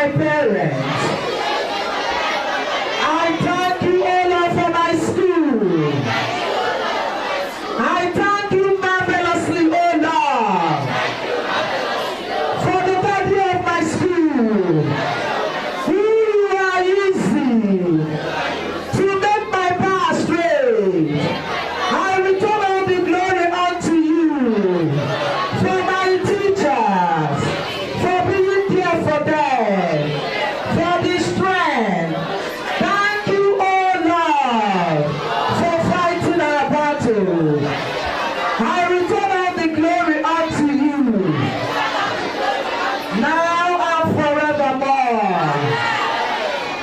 my parents. I thank you, O Lord, for my school. I thank you marvelously, O Lord, for the body of my school. You are using to make my path straight. I return all the glory unto you for my teachers, for being there for them, for the strength. Thank you, O Lord, for fighting our battle. I return all the glory unto you, now and forevermore.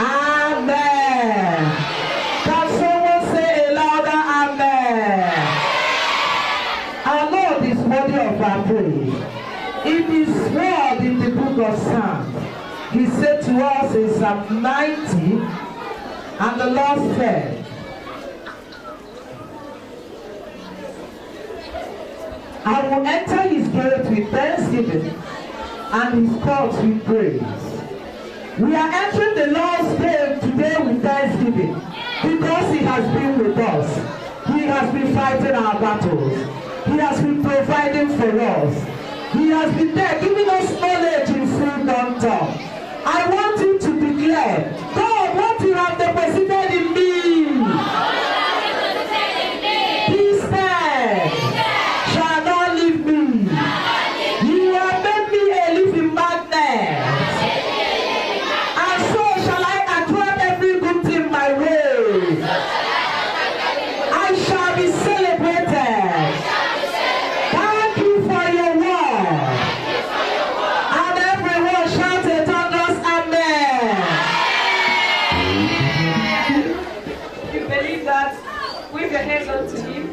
Amen. Can someone say a louder amen? Our Lord is worthy of our praise. In His word in the book of Psalms, He said to us in Psalm 90, and the Lord said, I will enter His gate with thanksgiving and His courts with praise. We are entering the Lord's gate today with thanksgiving because He has been with us. He has been fighting our battles. He has been providing for us. He has been there giving us knowledge in full tongue. I want you to declare, God, what you have deposited in me, His hand shall not leave me. You have made me a living magnet, and so shall I attract every good thing my way. I shall be celebrated. Thank you for your word. And everyone shouted on us, amen. You believe that? Wave your hands unto Him.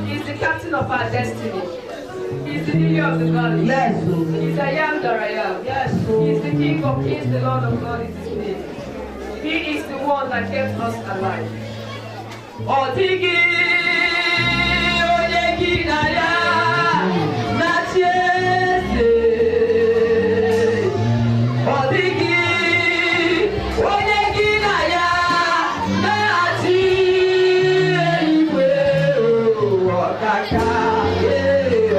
He's the captain of our destiny. He's the lily of the valley. Yes. He's I am that I am. Yes. He's the King of kings, the Lord of lords is His name. He is the one that kept us alive. Otigi Oyeki Naya Nachiese. Otigi Oyeki Naya Nachiese. Okaka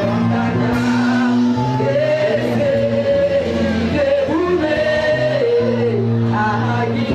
Okaka Ebube Agi.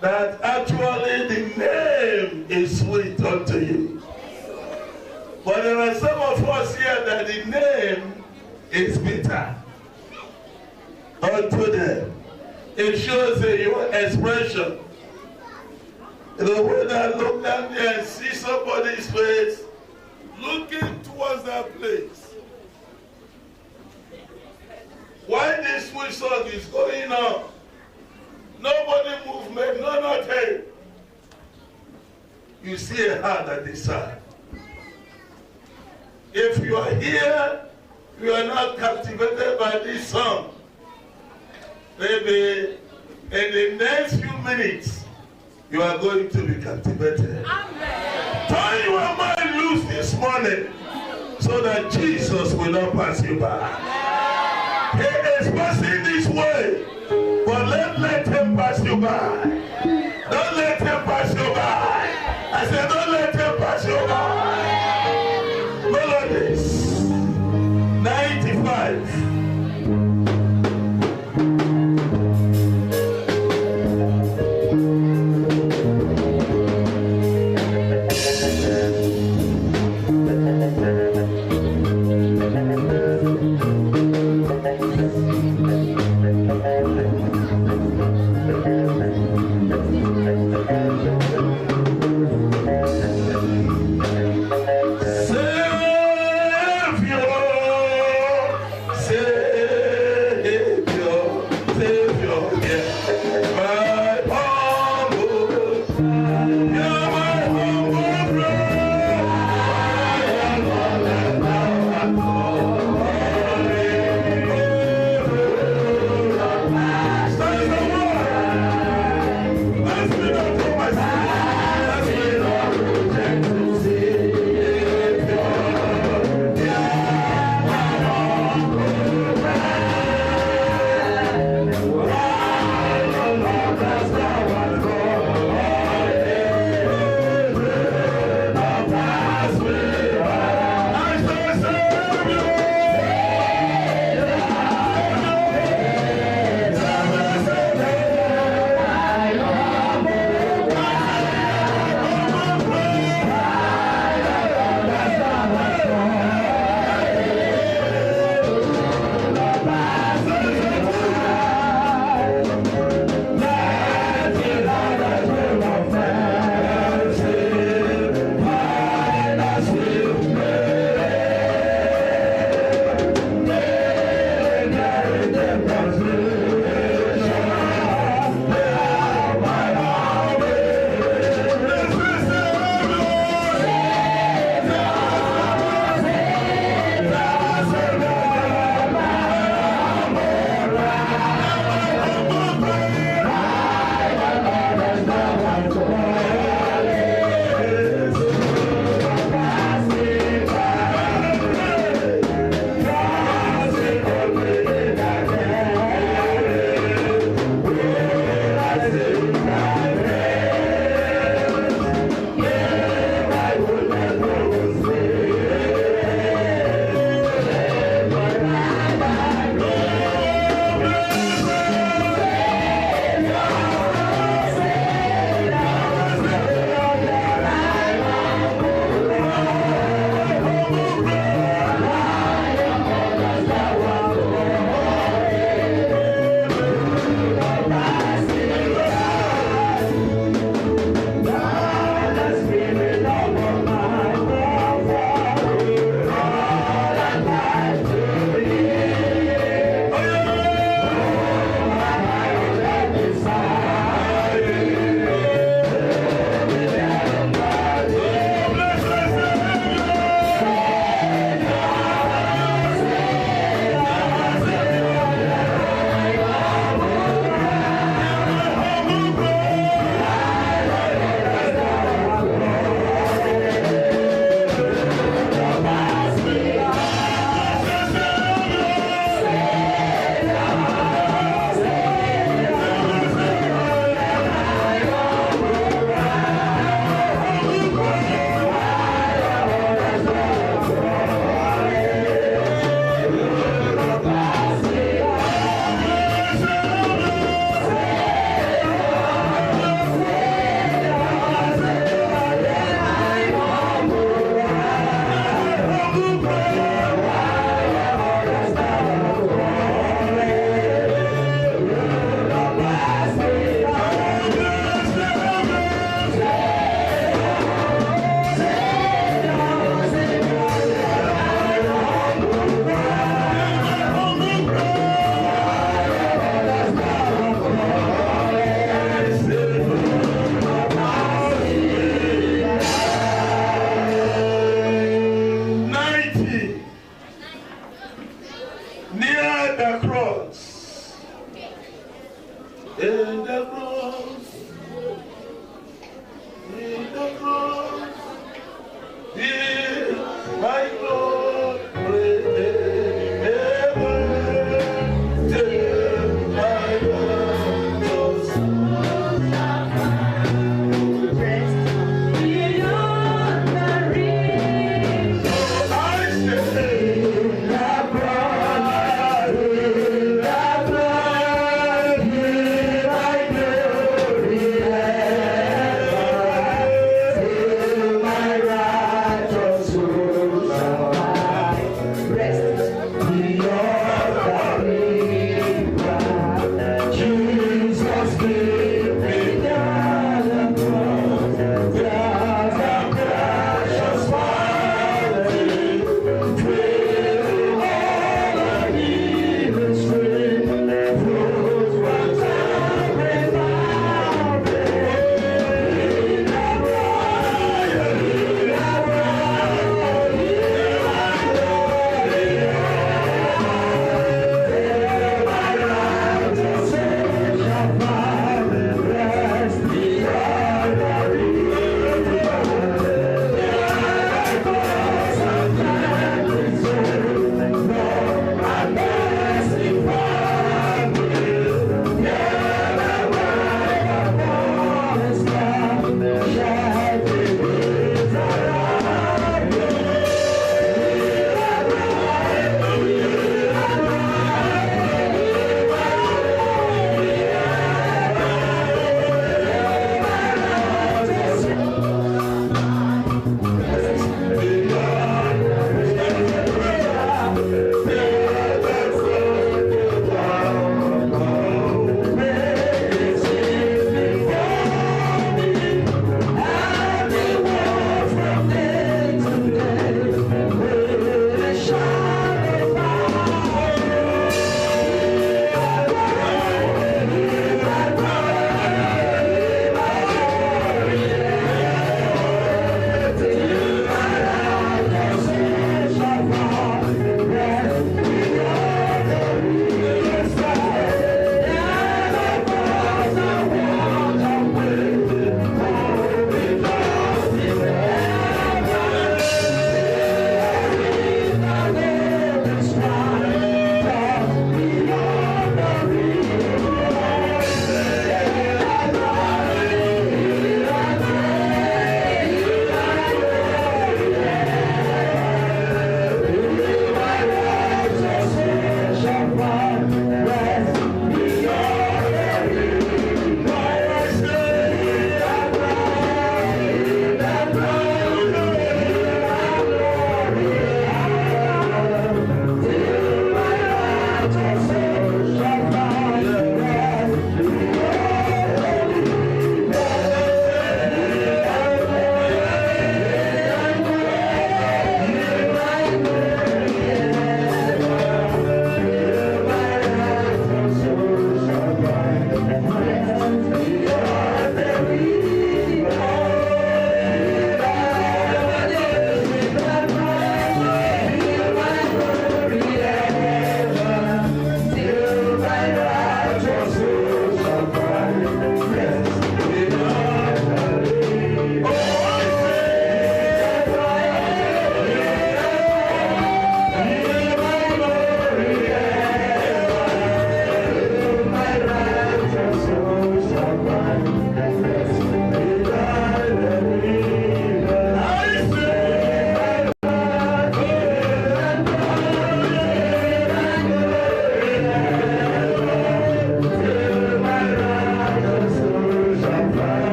that actually the name is sweet unto you. But there are some of us here that the name is bitter unto them. It shows your expression. The way that look down there and see somebody's face, looking towards that place. While this sweet song is going on, nobody movement, no nothing. You see a heart that is sad. If you are here, you are not captivated by this song. Maybe in the next few minutes, you are going to be captivated. Amen. Turn your mind loose this morning so that Jesus will not pass you by. He is passing this way, but let him pass you by. Don't let him pass you by. I said, don't let him pass you by. Melodies 95.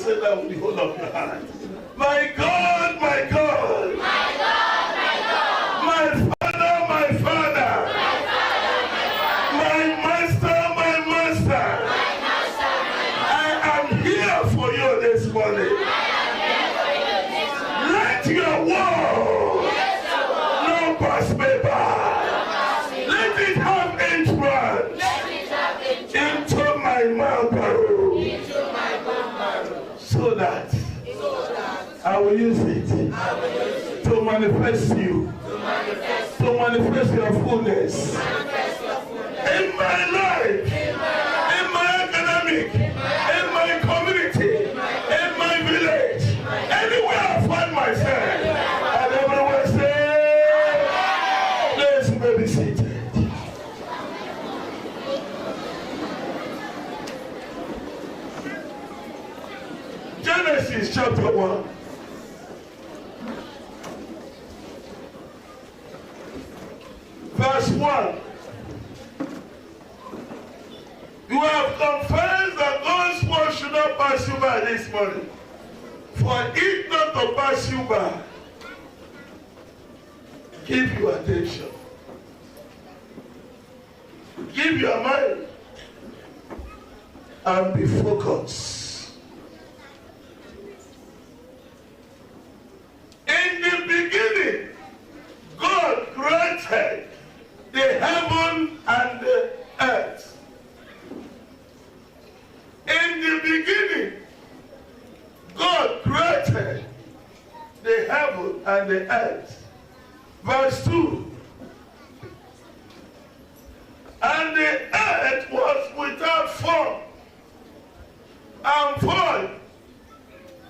say that with the whole of your heart. My God, my God. My God, my God. My Father, my Father. My Father, my Father. My Master, my Master. My Master, my Master. I am here for you this morning. I am here for you this morning. Let your word Let your word not pass me by. pass me by. Let it have entrance Let it have entrance into my mouth into my bone marrow, so that so that I will use it I will use it to manifest you, to to manifest manifest your fullness manifest your fullness in my life, in my academic, in my community, in my village, anywhere I find myself. And everyone say, let's be seated. Genesis chapter 1. Verse 1. You have confessed that God's word should not pass you by this morning. For it not to pass you by, give your attention. Give your mind and be focused. In the beginning, God created the heaven and the earth. In the beginning, God created the heaven and the earth. Verse 2. And the earth was without form and void,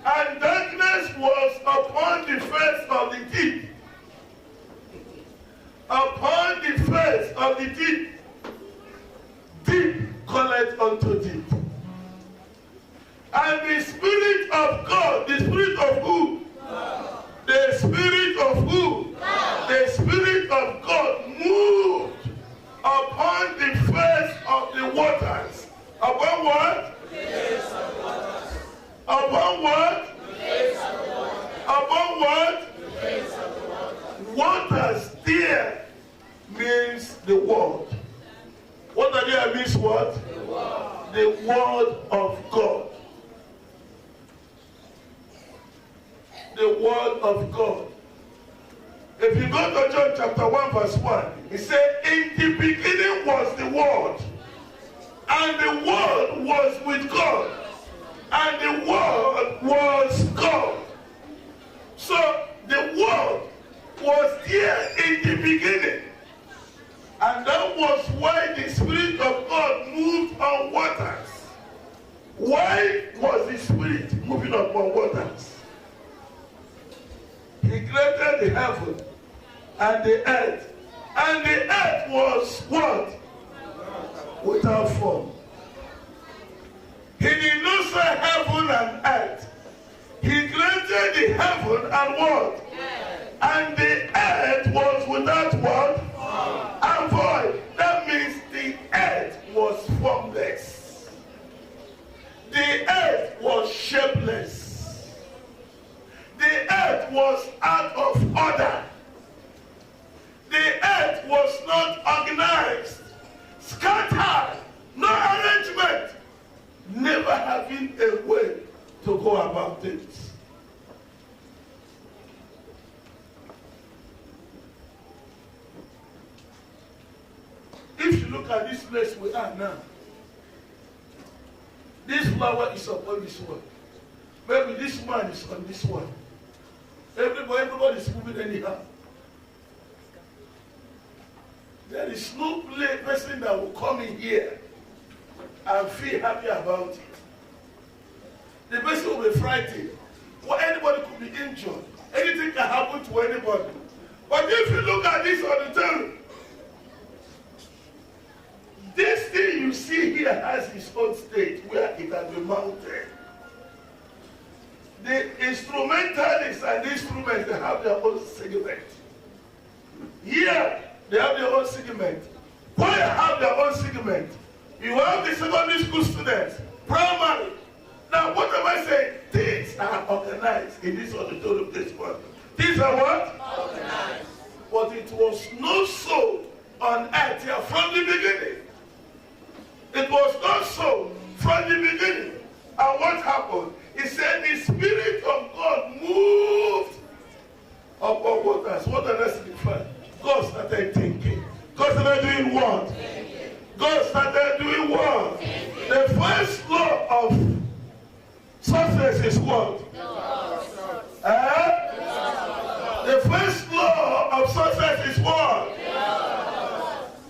and darkness was upon the face of the deep. Upon the face of the deep. Deep calleth unto deep. And the Spirit of God, the Spirit of who? God. The Spirit of who? God. The Spirit of God moved upon the face of the waters. Upon what? The face of waters. Upon what? The face of waters. Upon what? The face of waters. Waters there means the word. Water there means what? The word. The word of God. The word of God. If you go to John chapter 1 verse 1, it said, in the beginning was the word, and the word was with God, and the word was God. So the word was there in the beginning, and that was why the Spirit of God moved on waters. Why was the Spirit moving upon waters? He created the heaven and the earth. And the earth was what? Without form. He did not say heaven and earth. He created the heaven and what? And the earth was without what? And void. That means the earth was formless. The earth was shapeless. The earth was out of order. The earth was not organized, scattered, no arrangement, never having a way to go about things. If you look at this place we are now, this flower is upon this one. Maybe this man is on this one. Everybody is moving anyhow. There is no person that will come in here and feel happy about it. The person will be frightened. Well, anybody could be injured. Anything can happen to anybody. But if you look at this auditorium, this thing you see here has its own stage where it has been mounted. The instrumentalists and the instruments, they have their own segment. Here, they have their own segment. Choir have their own segment. You have the secondary school students, primary. Now, what am I saying? organized in this auditorium this morning. These are what? Organized. But it was not so on earth here from the beginning. It was not so from the beginning. And what happened? He said the Spirit of God moved upon waters. What does that signify? God started thinking. God started doing what? God started doing what? The first law of success is what? The first law of success is what?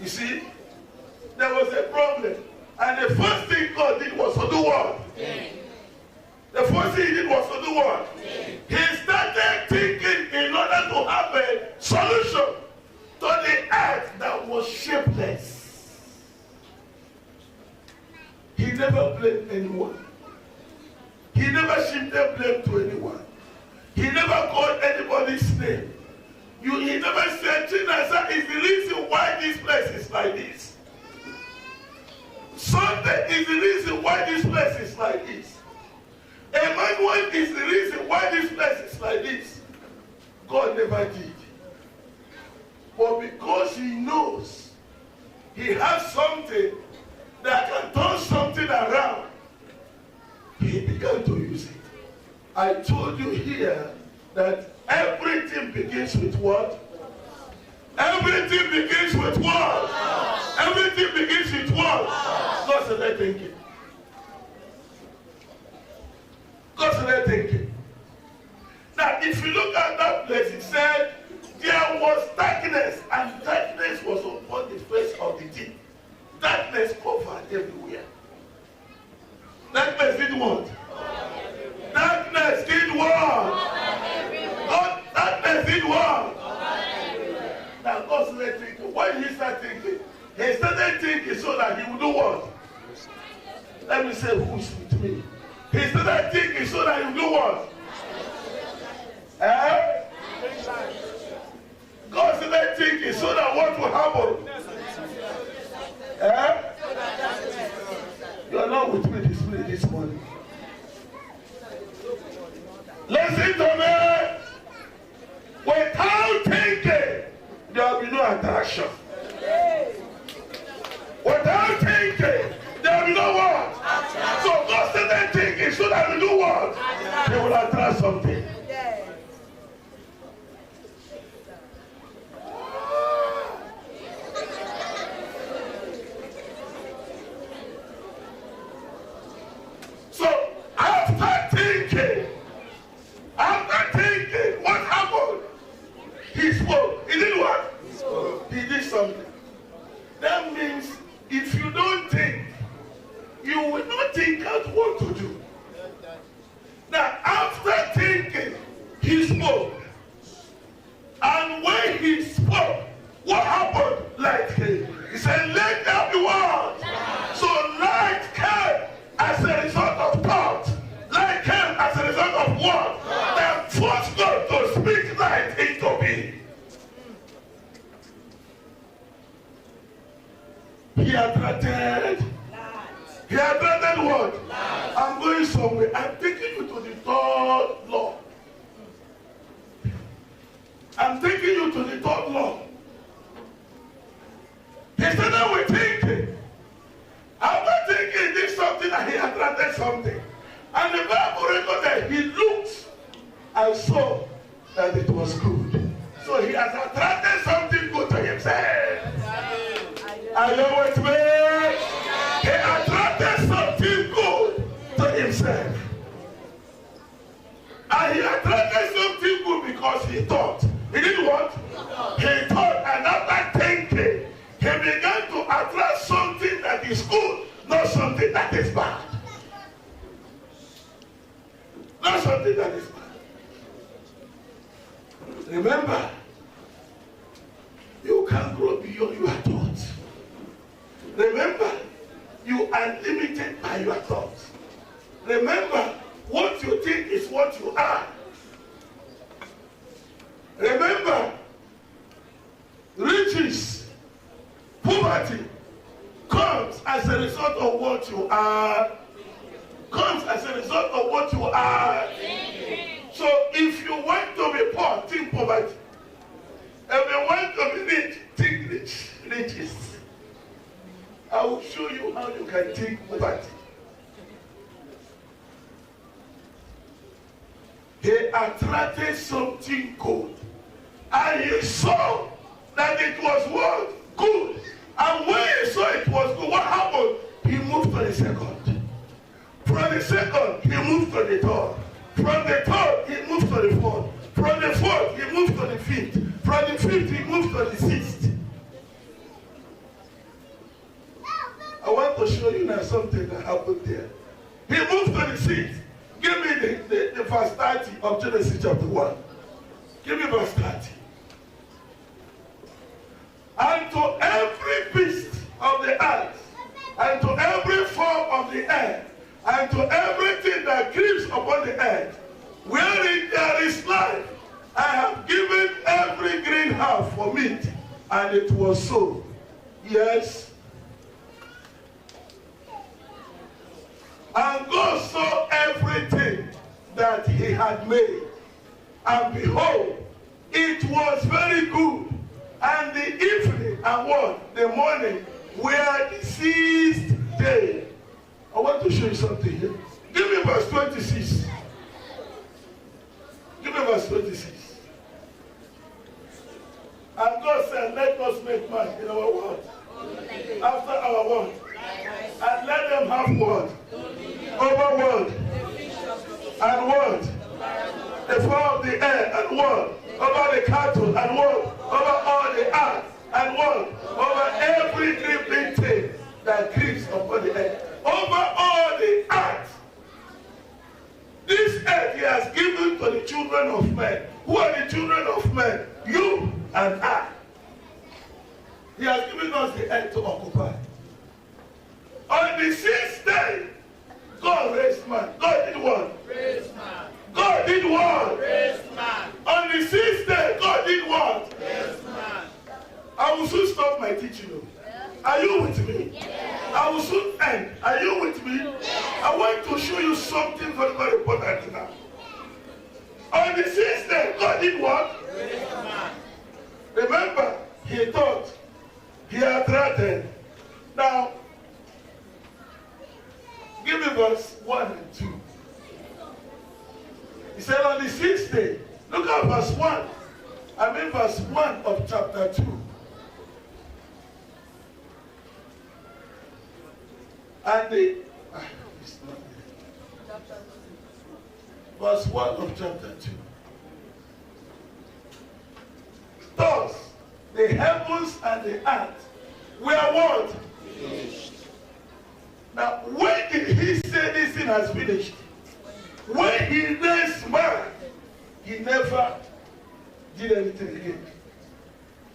You see, there was a problem. And the first thing God did was to do what? The first thing he did was to do what? He started thinking in order to have a solution to the earth that was shapeless. He never blamed anyone. He never shifted blame to anyone. He never called anybody's name. He never said, Chinasa is the reason why this place is like this. Sunday is the reason why this place is like this. Emmanuel is the reason why this place is like this. God never did. But because he knows he has something that can turn something around, he began to use it. I told you here that everything begins with what? Everything begins with what? Everything begins with what? God started thinking. God started thinking. Now, if you look at that place, it said there was darkness, and darkness was upon the face of the deep. Darkness covered everywhere. Darkness did what? Darkness did what? Darkness did what? Now God started thinking. When he started thinking, he started thinking so that he would do what? Let me say who's with me. He started thinking so that he would do what? God started thinking so that what will happen? You are not with me this morning. Listen to me. Without thinking, there will be no attraction. Without thinking, there will be no what? So God started thinking so that we do what? He will attract something. So after thinking, what happened? He spoke. He did what? He spoke. He did something. That means if you don't think, you will not think out what to do. Now, after thinking, he spoke. And when he spoke, what happened? Light came. He said, let there be what? So light came as a result of thought. Light came as a result of what? That forced God to speak light into being. He attracted what? I'm going somewhere. I'm taking you to the third law. I'm taking you to the third law. He started with thinking. After thinking, he did something and he attracted something. And the Bible records that he looked and saw that it was good. So he has attracted something good to himself. Are you with me? He attracted something good to himself. And he attracted something good because he thought. He did what? He thought, and after thinking, he began to attract something that is good, not something that is bad. Not something that is bad. Remember, you can grow beyond your thoughts. Remember, you are limited by your thoughts. Remember, what you think is what you are. Remember, riches, poverty comes as a result of what you are. Comes as a result of what you are. you can take poverty. He attracted something good. And he saw that it was what? Good. And when he saw it was good, what happened? He moved to the second. From the second, he moved to the third. From the third, he moved to the fourth. From the fourth, he moved to the fifth. From the fifth, he moved to the sixth. I want to show you now something that happened there. He moved to the sixth. Give me the verse 30 of Genesis chapter 1. Give me verse 30. And to every beast of the earth, and to every form of the earth, and to everything that creeps upon the earth, wherein there is life, I have given every green herb for meat. And it was so. Yes. And God saw everything that he had made. And behold, it was very good. And the evening and what? The morning were the sixth day. I want to show you something here. Give me verse 26. Give me verse 26. And God said, let us make man in our word. After our word. And let them have word. Over word. And word. The fowl of the air and word. Over the cattle and word. Over all the earth and word. Over every creeping thing that creeps upon the earth. Over all the earth. This earth he has given to the children of men. Who are the children of men? You and I. He has given us the earth to occupy. On the sixth day, God raised man. God did what? Raised man. God did what? Raised man. On the sixth day, God did what? Raised man. I will soon stop my teaching. Are you with me? Yeah. I will soon end. Are you with me? Yeah. I want to show you something very, very important now. On the sixth day, God did what? Raised man. Remember, he thought, he had threatened. Now, give me verse 1 and 2. He said on the sixth day, look at verse 1. I mean verse 1 of chapter 2. And the verse 1 of chapter 2. Thus, the heavens and the earth were what? Finished. Now, when did he say this thing has finished? When he raised man, he never did anything again.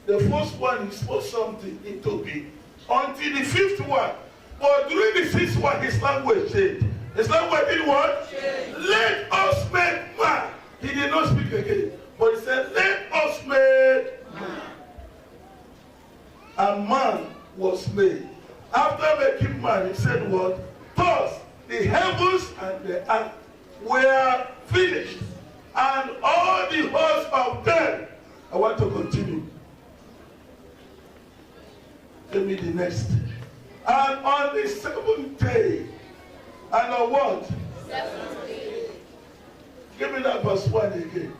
The first one, he spoke something into being. Until the fifth one. But during the sixth one, his language changed. His language did what? Change. Let us make man. He did not speak again. But he said, let us make man. And man was made. After making man, he said what? Thus, the heavens and the earth were finished. And all the hosts of them. I want to continue. Give me the next. And on the seventh day, and on what? 7th day. Give me that verse 1 again.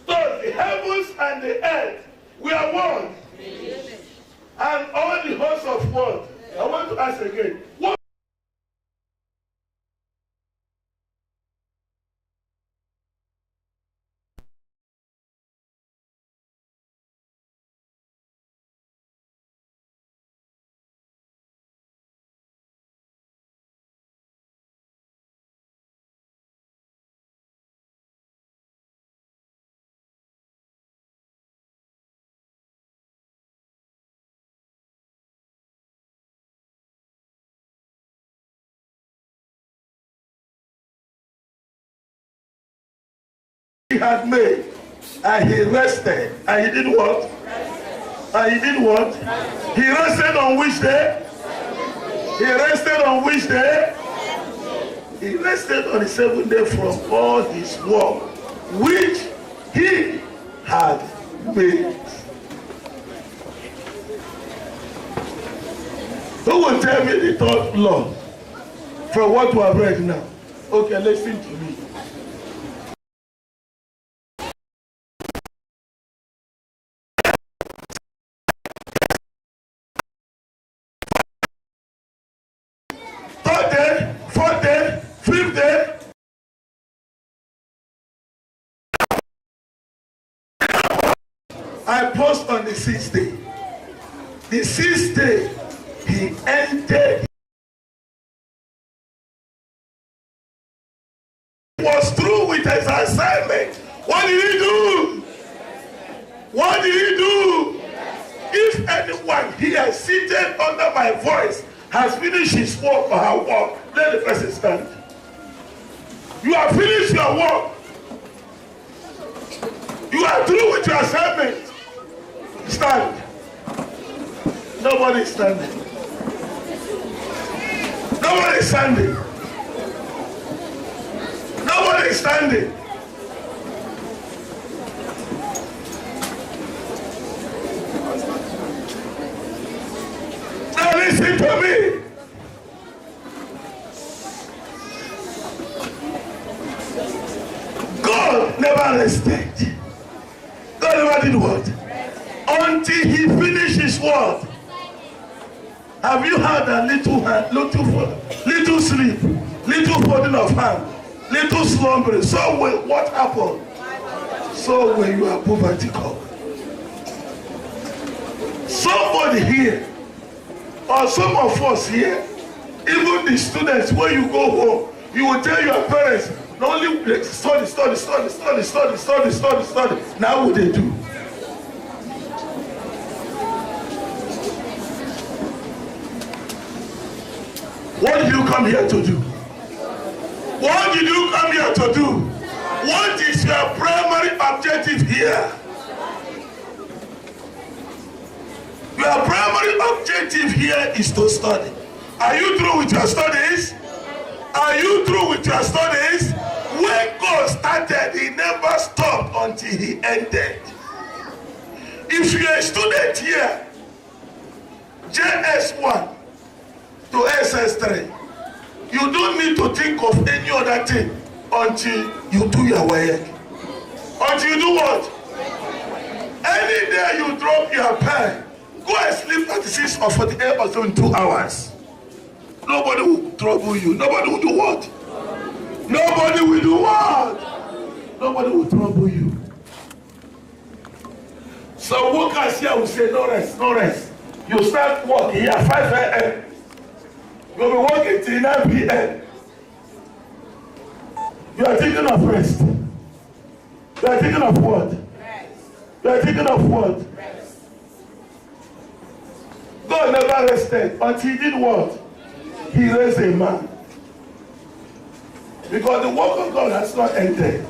Thus the heavens and the earth were what? Finished. And all the hosts of what? I want to ask again. What? He had made, and he rested, and he did what? And he did what? He rested on which day? He rested on which day? He rested on the seventh day from all his work, which he had made. Who will tell me the third law from what we have read now? Okay, listen to me. Third day, fourth day, fifth day. I post on the sixth day. The sixth day, he entered. He was through with his assignment. What did he do? What did he do? If anyone here seated under my voice has finished his work or her work, let the person stand. You have finished your work. You are through with your assignment. Stand. Nobody is standing. Nobody is standing. Nobody is standing. Now listen to me. God never rested. God never did what? Until he finished his work. Have you had a little hand, little sleep, little folding of hand, little slumbering? So will what happened? So when you are poverty come. Somebody here, or some of us here, even the students, when you go home, you will tell your parents, not only study. Now what they do? What did you come here to do? What did you come here to do? What is your primary objective here? Your primary objective here is to study. Are you through with your studies? Are you through with your studies? When God started, he never stopped until he ended. If you're a student here, JS1 to SS3, you don't need to think of any other thing until you do your work. Until you do what? Any day you drop your pen, go and sleep 36 or 48 or 72 hours. Nobody will trouble you. Nobody will do what? Nobody will do what? Nobody will trouble you. So workers here will say no rest, no rest. You start working here 5 a.m. You'll be working till 9 p.m. You are thinking of rest. You are thinking of what? Rest. You are thinking of what? Rest. God never rested until he did what? He raised a man. Because the work of God has not ended.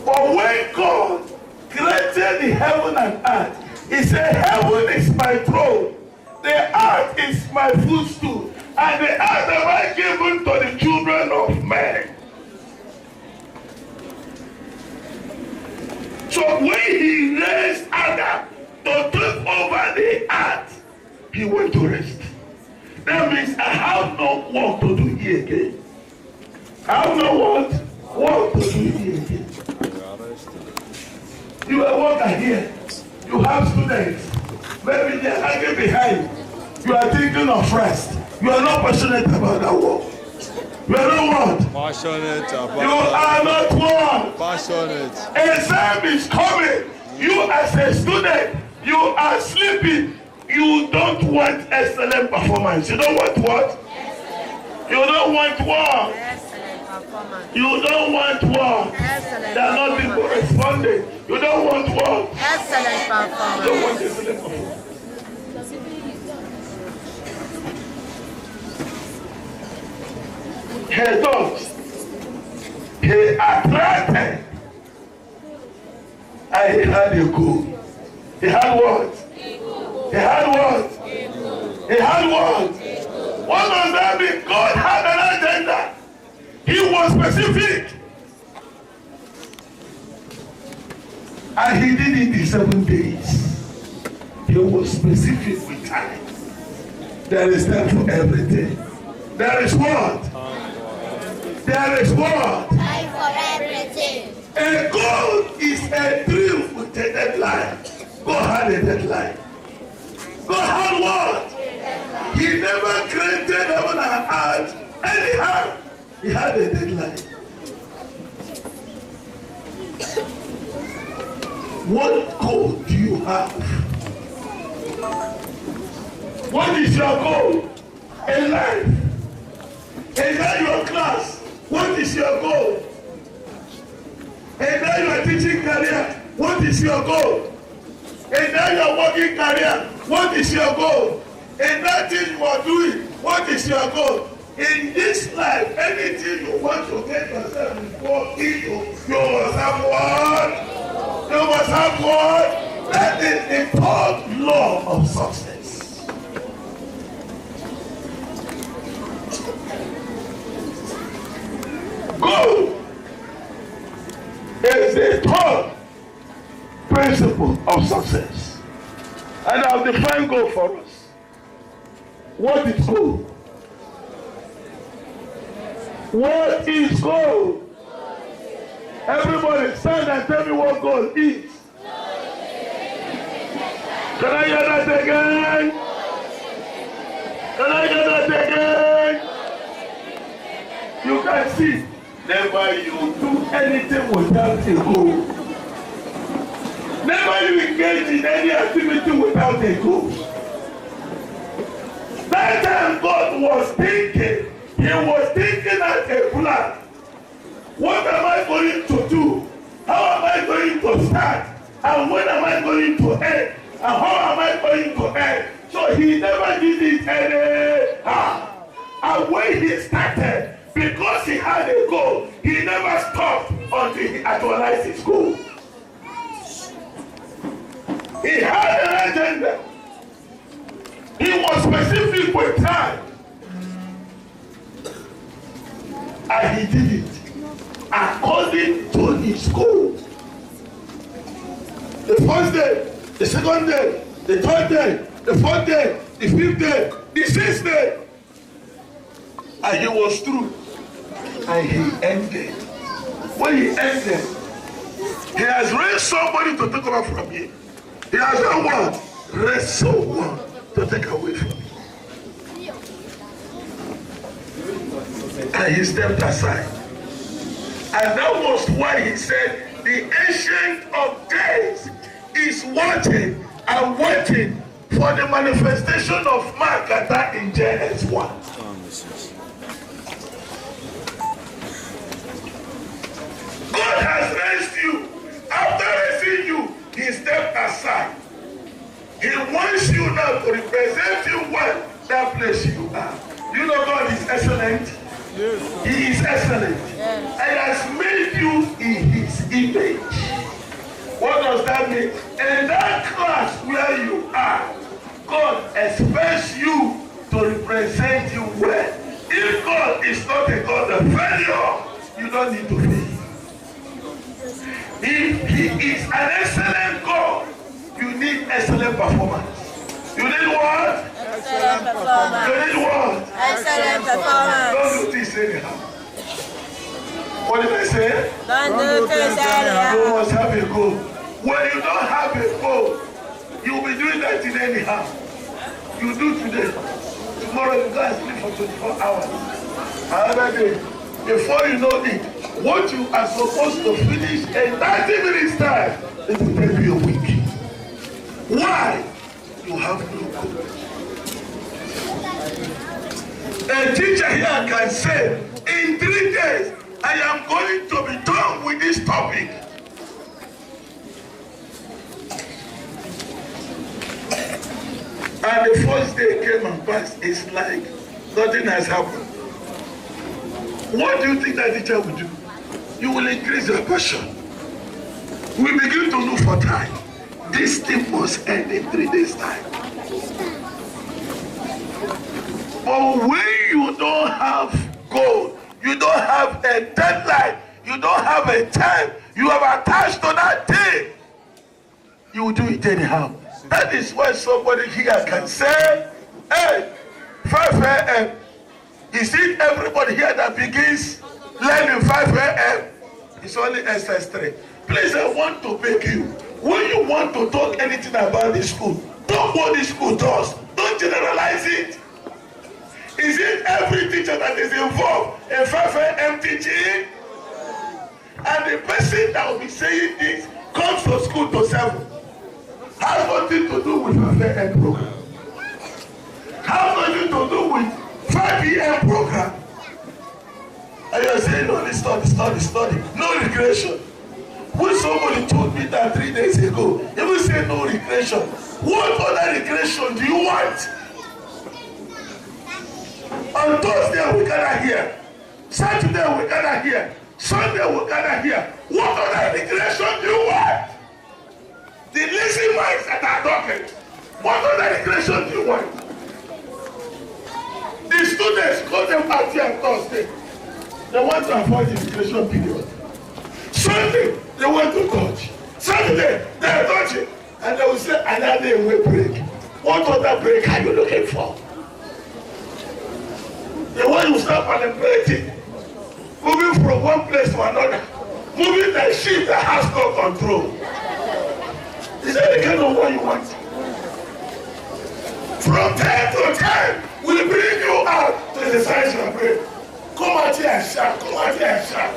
But when God created the heaven and earth, he said, heaven is my throne, the earth is my footstool, and the earth have I given to the children of men. So when he raised Adam to take over the earth, he went to rest. That means I have no work to do here again. I have no work to do here again. You are a worker here. You have students. Maybe they are hanging behind. You are thinking of rest. You are not passionate about that work. You are not what? Passionate about You are not what? passionate. Exam is coming. You as a student, you are sleeping. You don't want excellent performance. You don't want what? Excellent. You don't want what? Excellent performance. You don't want what? Excellent. They are not people responding. You don't want what? Excellent You don't performance. want excellent performance. He thought, he attracted, and he had a goal. He had what? He had what? He had what? What does that mean? God had an agenda. He was specific. And he did it in 7 days. He was specific with time. There is time for everything. There is what? There is what? Time for everything. A goal is a dream with a deadline. God had a deadline. God had what? He never created heaven and earth anyhow. He had a deadline. What goal do you have? What is your goal in life? In your class, what is your goal? In your teaching career, what is your goal? In your working career, what is your goal? In that thing you are doing, what is your goal? In this life, anything you want to get yourself involved into, you must have what? You must have what? That is the third law of success. Goal is the third principle of success. And I've defined goal for us. What is goal? What is goal? Everybody stand and tell me what goal is. Can I hear that again? Can I hear that again? You can see, never you do anything without a goal. Never you engage in any activity without a goal. That time God was thinking, He was thinking as a plan. What am I going to do? How am I going to start? And when am I going to end? And how am I going to end? So He never did it anyhow. And when He started, because He had a goal, He never stopped until He actualized His goal. He had an agenda. He was specific with time. And He did it according to His goal. The first day, the second day, the third day, the fourth day, the fifth day, the sixth day. And He was through. And He ended. When He ended, He has raised somebody to take over from Him. He has done what? Raised someone to take away from Him. And He stepped aside. And that was why He said, the Ancient of Days is watching and waiting for the manifestation of Makata in Genesis 1. God has raised you. After raising you, He stepped aside. He wants you now to represent you well that place you are. You know God is excellent. Yes. He is excellent. Yes. And has made you in His image. What does that mean? In that class where you are, God expects you to represent you well. If God is not a God of failure, you don't need to fail. If He is an excellent God, you need excellent performance. You need what? Excellent performance. You need what? Excellent performance. Don't do this anyhow. What did I say? Don't do this anyhow. You must have a goal. When you don't have a goal, you will be doing that thing anyhow. You do today. Tomorrow you go and sleep for 24 hours. Another day. Before you know it, what you are supposed to finish in 30 minutes time, it will take you a week. Why? You have no goal. A teacher here can say, in 3 days, I am going to be done with this topic. And the first day came and passed. It's like nothing has happened. What do you think that teacher will do? You will increase your passion. We begin to look for time. This thing must end in 3 days' time. But when you don't have goal, you don't have a deadline, you don't have a time, you have attached to that thing, you will do it anyhow. That is why somebody here can say, hey, 5 a.m. Is it everybody here that begins learning 5 a.m.? It's only SS3. Please, I want to beg you. When you want to talk anything about this school, talk what this school does. Don't generalize it. Is it every teacher that is involved in 5 a.m. teaching? And the person that will be saying this comes to school to 7. Has nothing to do with 5 a.m. program. Has nothing to do with 5 p.m. program. And you're saying, no, study. No recreation. When somebody told me that 3 days ago, he will say no recreation. What other recreation do you want? On Thursday we gather here. Saturday we gather here. Sunday we gather here. What other recreation do you want? The lazy minds that are talking. What other recreation do you want? The students call them out here on Thursday. They want to avoid the recreation period. Sunday, they want to touch. Saturday, they are touching. And they will say, another day we break. What other break are you looking for? They want to start manipulating. Moving from one place to another. Moving the ship that has no control. Is that the kind of one you want? From 10 to 10, we'll bring you out to the science of prayer. Come out here and shout. Come out here and shout.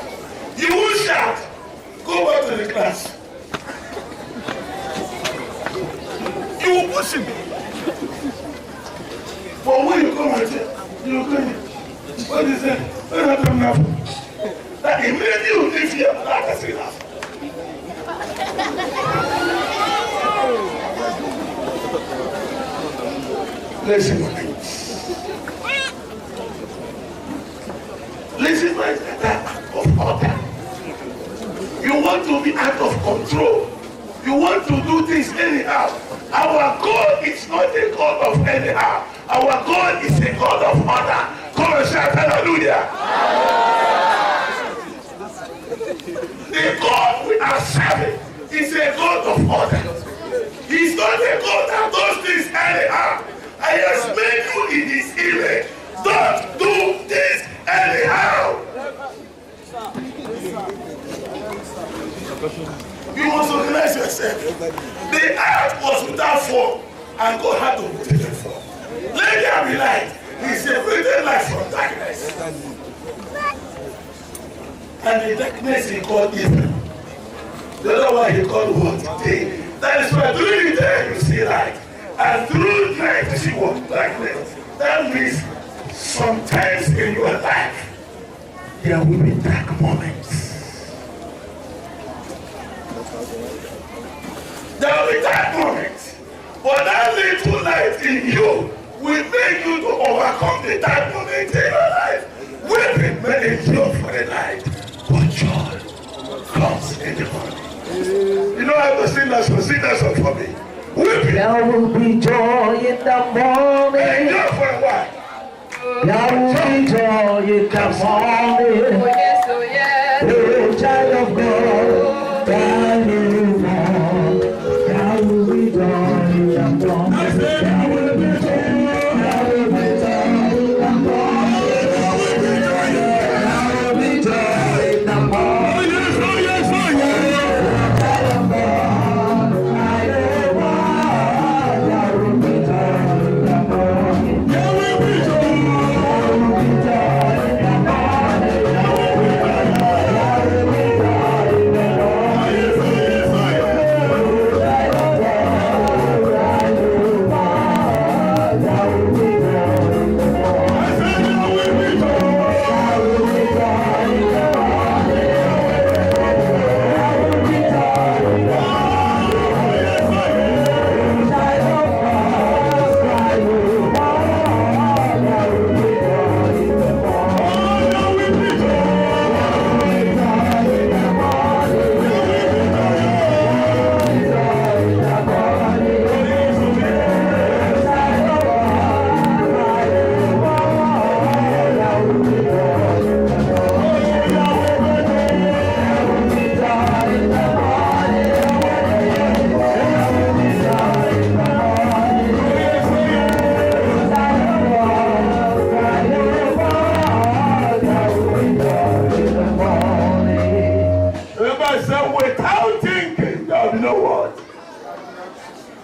You will shout. Go back to the class. You will push him. But when you come out here, you will go in. What is it? What happened now? That immediately you leave here, like I say that. Listen, listen, my attack of order. You want to be out of control. You want to do things anyhow. Our God is not a God of anyhow. Our God is a God of order. Come and shout hallelujah. The God we are serving is a God of order. He's not a God that does things anyhow. I has made you in his image. Don't do this anyhow. You must organize yourself. The earth was without form, and God had to put it in form. Let there be light. He separated light from darkness. And the darkness he called evil. The other one he called what? Day. That is why during the day you see light. And through the night you see what? Darkness. That means sometimes in your life there will be dark moments. There will be dark moments. But that little light in you will make you to overcome the dark moments in your life. Weeping may endure for the night, but joy comes in the morning. You know I have to sing that song for me. Weeping. There will be joy in the morning. Endure for a while. There will be joy in the morning. Oh yes, oh yes. The child of God, that is all. There will be joy in the morning. There will be joy. There will be joy in the morning. There will be joy in the morning. There will be joy in the morning.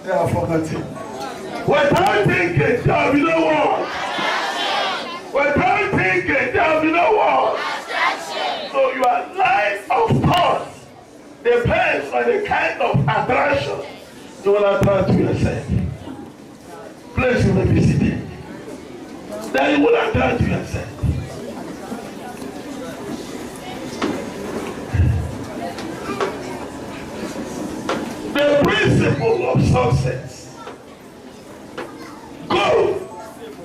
They are forgotten. Without thinking, there will be no war. Without thinking, there will be no war. So your line of thought depends on the kind of attraction you will attract to yourself. Place you may be seated. Then you will attract to yourself. The principle of success. Gold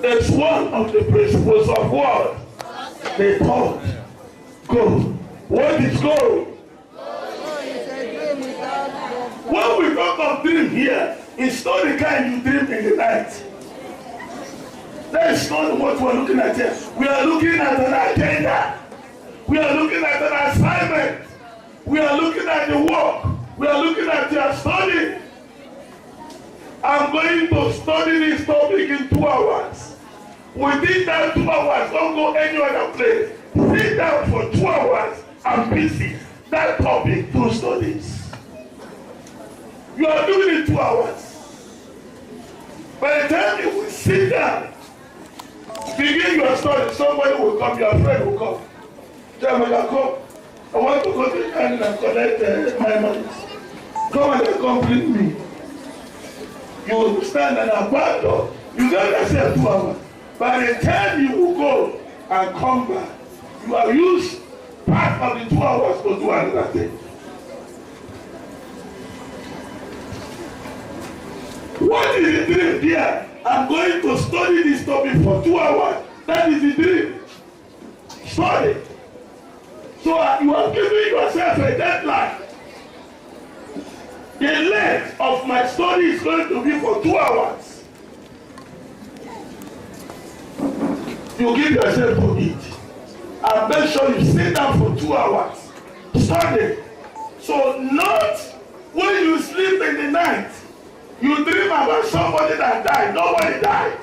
is one of the principles of what? They taught. Gold. What is gold? When we talk of dream here, it's not the kind you dream in the night. That is not what we are looking at here. We are looking at an agenda. We are looking at an assignment. We are looking at the work. We are looking at your study. I'm going to study this topic in 2 hours. Within that 2 hours, don't go any other place. Sit down for 2 hours and busy that topic through studies. You are doing it 2 hours. By the time you will sit down, begin your study, somebody will come, your friend will come. Jamaica, come. I want to go to the end and collect my money. Come and accompany me. You will stand and abandon. You don't yourself 2 hours. By the time you will go and come back, you have used part of the 2 hours to do another thing. What is the dream here? I'm going to study this topic for 2 hours. That is the dream. Study. So you are giving yourself a deadline. The length of my study is going to be for 2 hours. You give yourself to it. And make sure you sit down for 2 hours. Study. So not when you sleep in the night, you dream about somebody that died. Nobody died.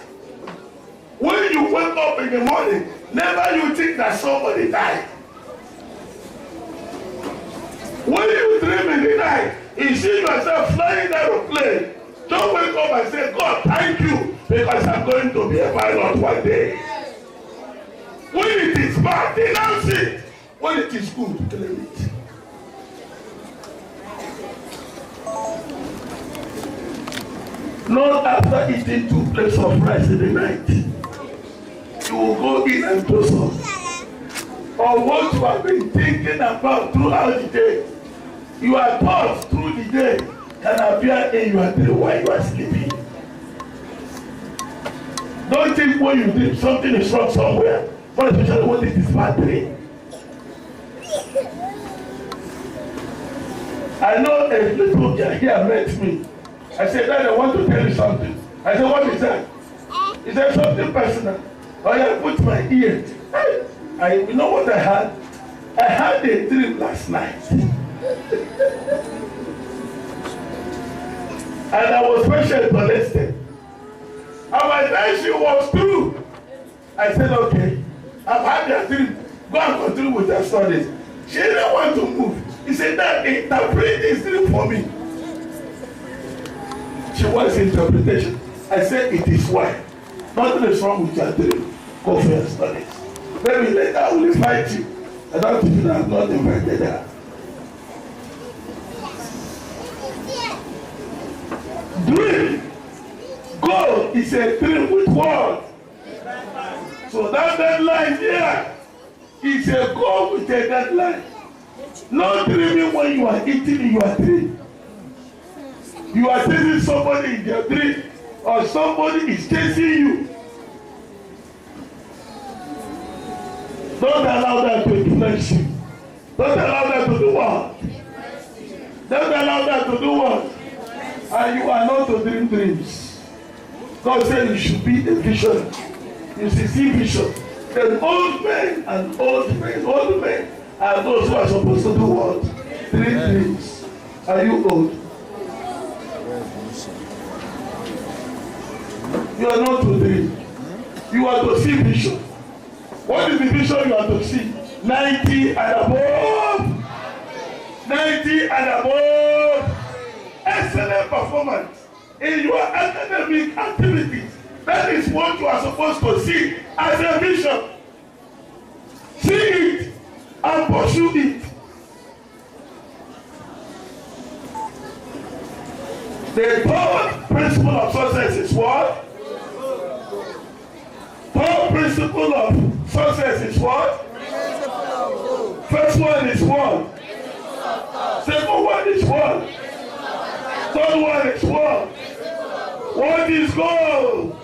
When you wake up in the morning, never you think that somebody died. When you dream in the night, you see yourself flying aeroplane. Don't wake up and say, God, thank you, because I'm going to be a pilot one day. When it is bad, denounce it. When it is good, claim it. Not after eating 2 plates of rice in the night. You will go in and do something. Or what you have been thinking about throughout the day. Your thoughts through the day can appear in your dream while you are sleeping. Don't think when you dream something is wrong somewhere. But especially when it is bad dream. I know a little guy here met me. I said, Dad, I want to tell you something. I said, what is that? He said, something personal. I put my ear. You know what I had? I had a dream last night. And I was special molested. And my dream was true. I said, okay, I've had a dream. Go and continue with your studies. She didn't want to move. He said, Dad, interpret this dream for me. She wants interpretation. I said, it is why. Nothing is wrong with your dream. Go for your studies. Maybe later I will invite you. I don't think I have not invited her. Dream. God is a dream with what? So that deadline here is a goal with a deadline. Not dreaming when you are eating in your dream. You are chasing somebody in your dream, or somebody is chasing you. Don't allow that to influence you. Don't allow that to do what? Don't allow that to do what? And you are not to dream dreams. God said you should be a vision. You see vision. Then old men and old men are those who are supposed to do what? Dream dreams. Are you old? You are not to dream. You are to see vision. What is the vision you are to see? 90 and above. 90 and above. Excellent performance. in your academic activities. That is what you are supposed to see as a vision. See it and pursue it. The third principle of success is what? Third principle of success is what? First one is what? Second one is what? Third one is what? What is gold?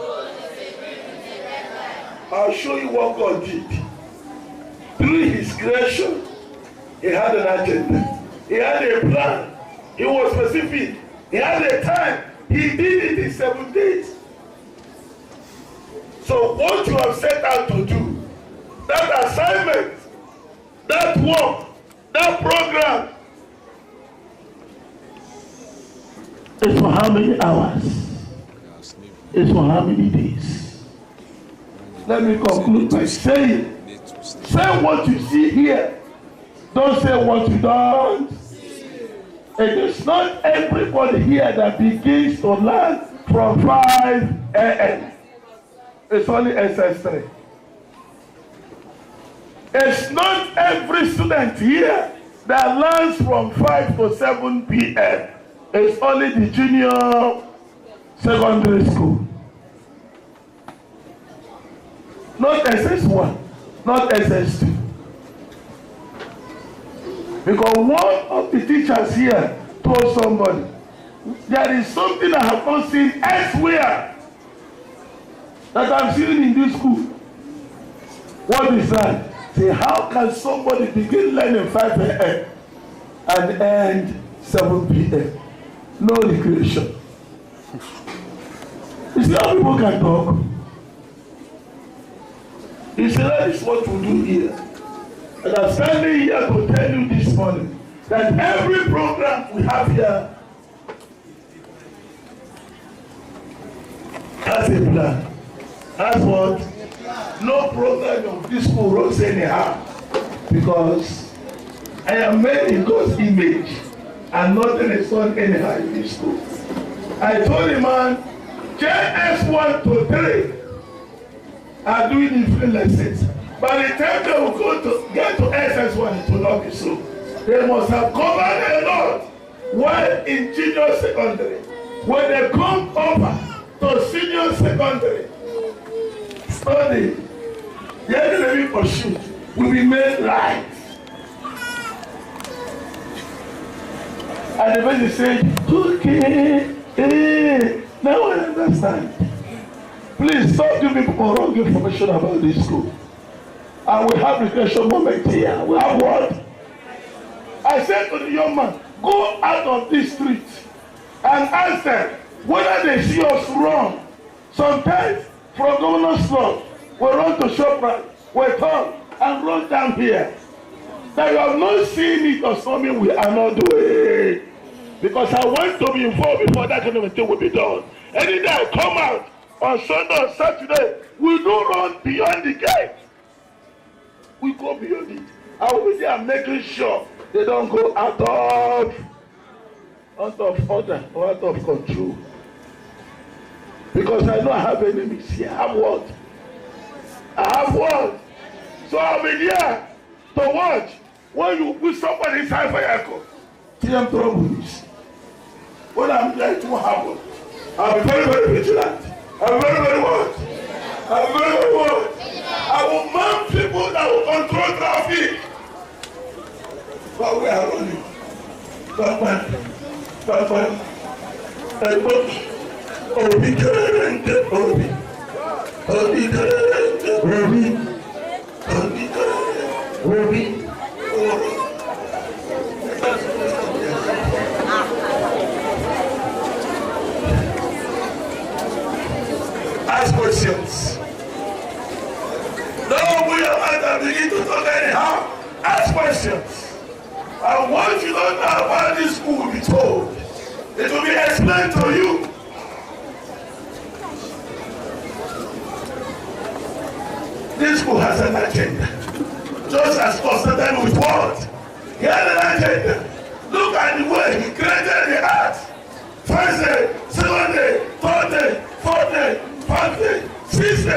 I'll show you what God did. Through his creation, he had an agenda. He had a plan. He was specific. He had a time. He did it in 7 days. So what you have set out to do, that assignment, that work, that program, is for how many hours? It's for how many days? Let me conclude by saying, say what you see here. Don't say what you don't. It is not everybody here that begins to learn from 5 a.m. It's only SS3. It's not every student here that learns from 5 to 7 p.m. It's only the junior secondary school. Not SS1, not SS2. Because one of the teachers here told somebody, there is something I have not seen elsewhere that I'm seeing in this school. What is that? Say, how can somebody begin learning 5 a.m. and end 7 p.m.? No recreation. You see how people can talk? You see, that is what we do here. And I'm standing here to tell you this morning that every program we have here has a plan. Has what? No program of this school runs anyhow. Because I am made in God's image and nothing is done anyhow in this school. I told the man, JS1 to 3 are doing different lessons. By the time they will go to get to SS1, it will not be so. They must have covered a lot. While in junior secondary, when they come over to senior secondary, study, the academic pursuit will be made right. And the person said, okay, now I understand. Please stop giving people wrong information about this school. And we have recreation moment here. We have what? I said to the young man, go out of this street and ask them whether they see us wrong. Sometimes from Governor's Law, we run to ShopRite, we turn and run down here. Now you have not seen it or something we are not doing. Because I want to be involved before that kind of thing will be done. Any day I come out on Sunday or Saturday, we do run beyond the gate. We go beyond it. I will be there making sure they don't go out of order or out of control. Because I know I have enemies here. I have what? I have what? So I'll be there to watch when you put somebody inside for your car. See them trouble this. When I'm there, it won't happen. I'll be very, very vigilant. I'm very, very what? I'm very, very what? I will man people that will control traffic. But we are running. Ask questions. No, we are not begin to talk anyhow. Ask questions. And once you don't know about this school will be told, it will be explained to you. This school has an agenda. Just as Constantine with what? He had an agenda. Look at the way he created the earth. First, 7 days, 4 days, 4 days, 5 days, 6 days.